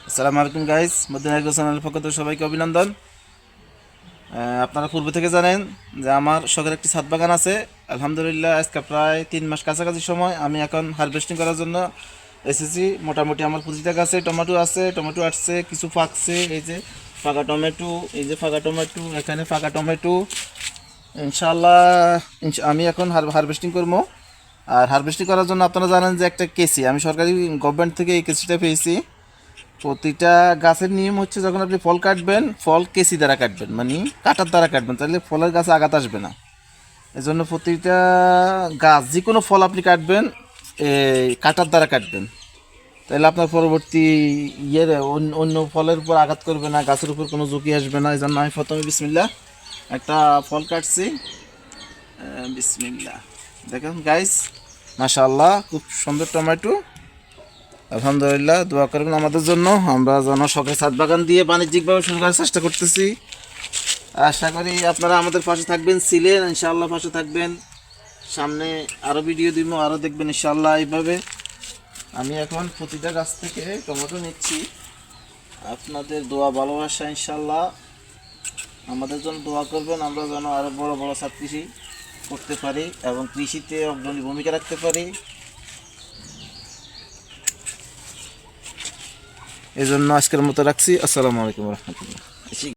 আসসালামু আলাইকুম guys, Medina agro চ্যানেলের পক্ষ থেকে সবাইকে অভিনন্দন। আপনারা পূর্ব থেকে জানেন যে আমার শখের একটি ছাদ বাগান আছে। আলহামদুলিল্লাহ আজকে প্রায় 3 মাস কাছাকাছি সময় আমি এখন হারভেস্টিং করার জন্য এসেছি। মোটামুটি আমার 25টা গাছে টমেটো আছে, টমেটো আসছে, কিছু পাকছে। এই যে ফাঁকা টমেটো, এই যে ফাঁকা টমেটো, এখানে ফাঁকা টমেটো। ইনশাআল্লাহ আমি এখন হারভেস্টিং করবো। আর হারভেস্টিং করার জন্য আপনারা জানেন যে একটা কেসি আমি সরকারি গভর্নমেন্ট থেকে এই কেসিটা পেয়েছি। প্রতিটা গাছের নিয়ম হচ্ছে, যখন আপনি ফল কাটবেন, ফল কেসি দ্বারা কাটবেন, মানে কাটার দ্বারা কাটবেন, তাহলে ফলের গাছে আঘাত আসবে না। এজন্য প্রতিটা গাছ, যে কোনো ফল আপনি কাটবেন, এই কাটার দ্বারা কাটবেন, তাহলে আপনার পরবর্তী ইয়ের অন্য ফলের উপর আঘাত করবে না, গাছের উপর কোনো ঝুঁকি আসবে না। এই জন্য আমি প্রথমে বিসমিল্লাহ একটা ফল কাটছি। বিসমিল্লাহ, দেখেন গাইস, মাশাআল্লাহ খুব সুন্দর টমেটো। আলহামদুলিল্লাহ, দোয়া করবেন আমাদের জন্য। আমরা যেন শখের ছাদ বাগান দিয়ে বাণিজ্যিকভাবে শুরু করার চেষ্টা করতেছি। আশা করি আপনারা আমাদের পাশে থাকবেন, ছিলেন, ইনশাআল্লাহ পাশে থাকবেন। সামনে আরও ভিডিও দিব, আরও দেখবেন ইনশাআল্লাহ। এইভাবে আমি এখন প্রতিটা গাছ থেকে টমেটো নিচ্ছি। আপনাদের দোয়া ভালোবাসা ইনশাআল্লাহ আমাদের জন্য দোয়া করবেন, আমরা যেন আরও বড় বড় ছাদ কৃষি করতে পারি এবং কৃষিতে অগ্রণী ভূমিকা রাখতে পারি। এই জন্য আজকের মতো রাখছি। আসসালামু আলাইকুম রহমতুল্লাহ।